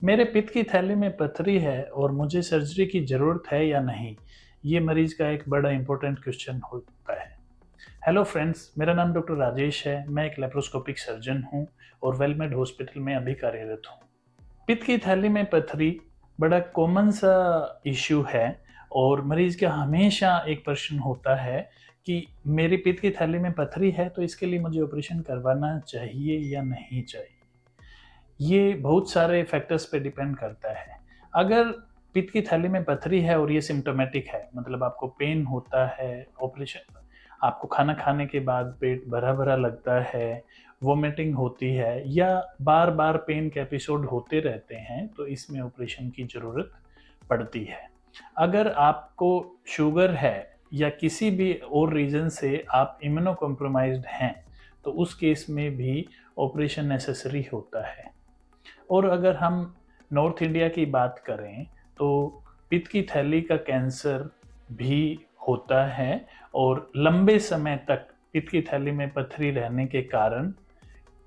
मेरे पित्त की थैली में पथरी है और मुझे सर्जरी की ज़रूरत है या नहीं? ये मरीज़ का एक बड़ा इम्पोर्टेंट क्वेश्चन होता है। हेलो फ्रेंड्स, मेरा नाम डॉक्टर राजेश है। मैं एक लैप्रोस्कोपिक सर्जन हूँ और वेलमेड हॉस्पिटल में अभी कार्यरत हूँ। पित्त की थैली में पथरी बड़ा कॉमन सा इश्यू है और मरीज़ का हमेशा एक प्रश्न होता है कि मेरी पित्त की थैली में पथरी है, तो इसके लिए मुझे ऑपरेशन करवाना चाहिए या नहीं चाहिए? ये बहुत सारे फैक्टर्स पे डिपेंड करता है। अगर पित्त की थैली में पथरी है और ये सिम्प्टोमेटिक है, मतलब आपको पेन होता है, ऑपरेशन आपको खाना खाने के बाद पेट भरा-भरा लगता है, वोमिटिंग होती है या बार-बार पेन के एपिसोड होते रहते हैं, तो इसमें ऑपरेशन की ज़रूरत पड़ती है। अगर आपको शुगर है या किसी भी और रीज़न से आप इम्यूनो कॉम्प्रोमाइज़्ड हैं, तो उस केस में भी ऑपरेशन नेसेसरी होता है। और अगर हम नॉर्थ इंडिया की बात करें तो पित्त की थैली का कैंसर भी होता है और लंबे समय तक पित्त की थैली में पथरी रहने के कारण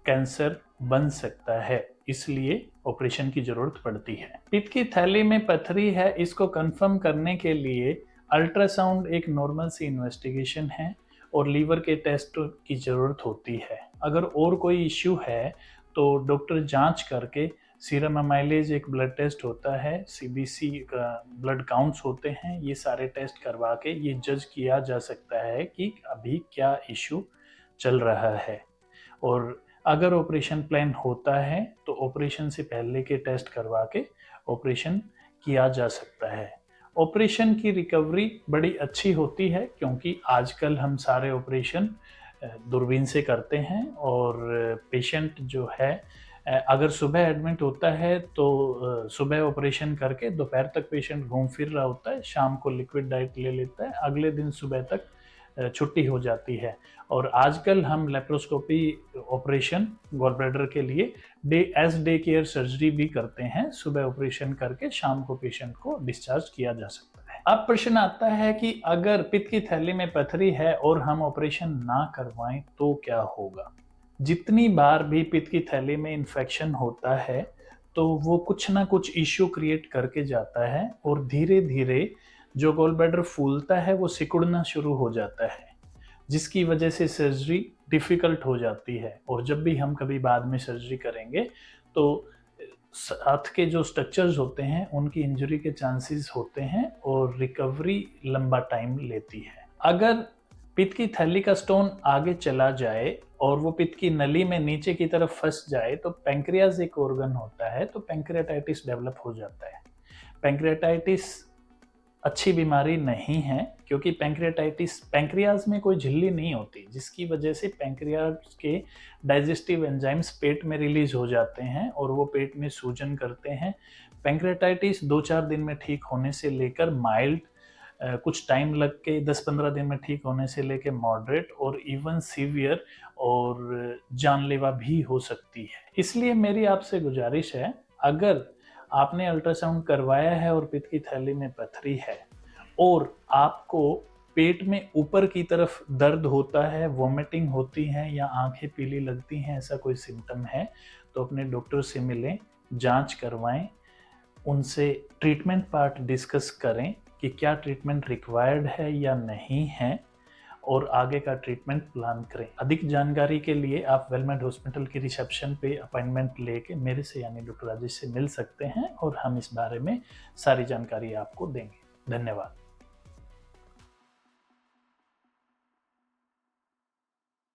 कैंसर बन सकता है, इसलिए ऑपरेशन की ज़रूरत पड़ती है। पित्त की थैली में पथरी है, इसको कंफर्म करने के लिए अल्ट्रासाउंड एक नॉर्मल सी इन्वेस्टिगेशन है और लीवर के टेस्ट की ज़रूरत होती है। अगर और कोई इश्यू है तो डॉक्टर जांच करके सीरम एमाइलेज एक ब्लड टेस्ट होता है, सीबीसी का ब्लड काउंट्स होते हैं, ये सारे टेस्ट करवा के ये जज किया जा सकता है कि अभी क्या इश्यू चल रहा है। और अगर ऑपरेशन प्लान होता है तो ऑपरेशन से पहले के टेस्ट करवा के ऑपरेशन किया जा सकता है। ऑपरेशन की रिकवरी बड़ी अच्छी होती है क्योंकि आजकल हम सारे ऑपरेशन दूरबीन से करते हैं और पेशेंट जो है अगर सुबह एडमिट होता है तो सुबह ऑपरेशन करके दोपहर तक पेशेंट घूम फिर रहा होता है, शाम को लिक्विड डाइट ले लेता है, अगले दिन सुबह तक छुट्टी हो जाती है। और आजकल हम लेप्रोस्कोपी ऑपरेशन गॉल ब्लैडर के लिए डे केयर सर्जरी भी करते हैं, सुबह ऑपरेशन करके शाम को पेशेंट को डिस्चार्ज किया जा सकता है। अब प्रश्न आता है कि अगर पित्त की थैली में पथरी है और हम ऑपरेशन ना करवाएं तो क्या होगा? जितनी बार भी पित्त की थैली में इन्फेक्शन होता है तो वो कुछ ना कुछ इश्यू क्रिएट करके जाता है और धीरे-धीरे जो गॉल ब्लैडर फूलता है वो सिकुड़ना शुरू हो जाता है, जिसकी वजह से सर्जरी डिफ़िकल्ट हो जाती है। और जब भी हम कभी बाद में सर्जरी करेंगे तो साथ के जो स्ट्रक्चर्स होते हैं उनकी इंजरी के चांसेस होते हैं और रिकवरी लंबा टाइम लेती है। अगर पित्त की थैली का स्टोन आगे चला जाए और वो पित्त की नली में नीचे की तरफ फंस जाए तो पैंक्रियाज एक ऑर्गन होता है, तो पैंक्रियाटाइटिस डेवलप हो जाता है। पैंक्रियाटाइटिस अच्छी बीमारी नहीं है क्योंकि पैंक्रियाज में कोई झिल्ली नहीं होती, जिसकी वजह से पैंक्रियाज के डाइजेस्टिव एंजाइम्स पेट में रिलीज हो जाते हैं और वो पेट में सूजन करते हैं। पैंक्रियाटाइटिस 2-4 दिन में ठीक होने से लेकर माइल्ड, कुछ टाइम लग के 10-15 दिन में ठीक होने से लेकर मॉडरेट और इवन सीवियर और जानलेवा भी हो सकती है। इसलिए मेरी आपसे गुजारिश है, अगर आपने अल्ट्रासाउंड करवाया है और पित्त की थैली में पथरी है और आपको पेट में ऊपर की तरफ दर्द होता है, वॉमिटिंग होती है या आंखें पीली लगती हैं, ऐसा कोई सिम्टम है तो अपने डॉक्टर से मिलें, जांच करवाएं, उनसे ट्रीटमेंट पार्ट डिस्कस करें कि क्या ट्रीटमेंट रिक्वायर्ड है या नहीं है और आगे का ट्रीटमेंट प्लान करें। अधिक जानकारी के लिए आप वेलमेड हॉस्पिटल की रिसेप्शन पे अपॉइंटमेंट लेके मेरे से यानी डॉक्टर राजेश से मिल सकते हैं और हम इस बारे में सारी जानकारी आपको देंगे। धन्यवाद।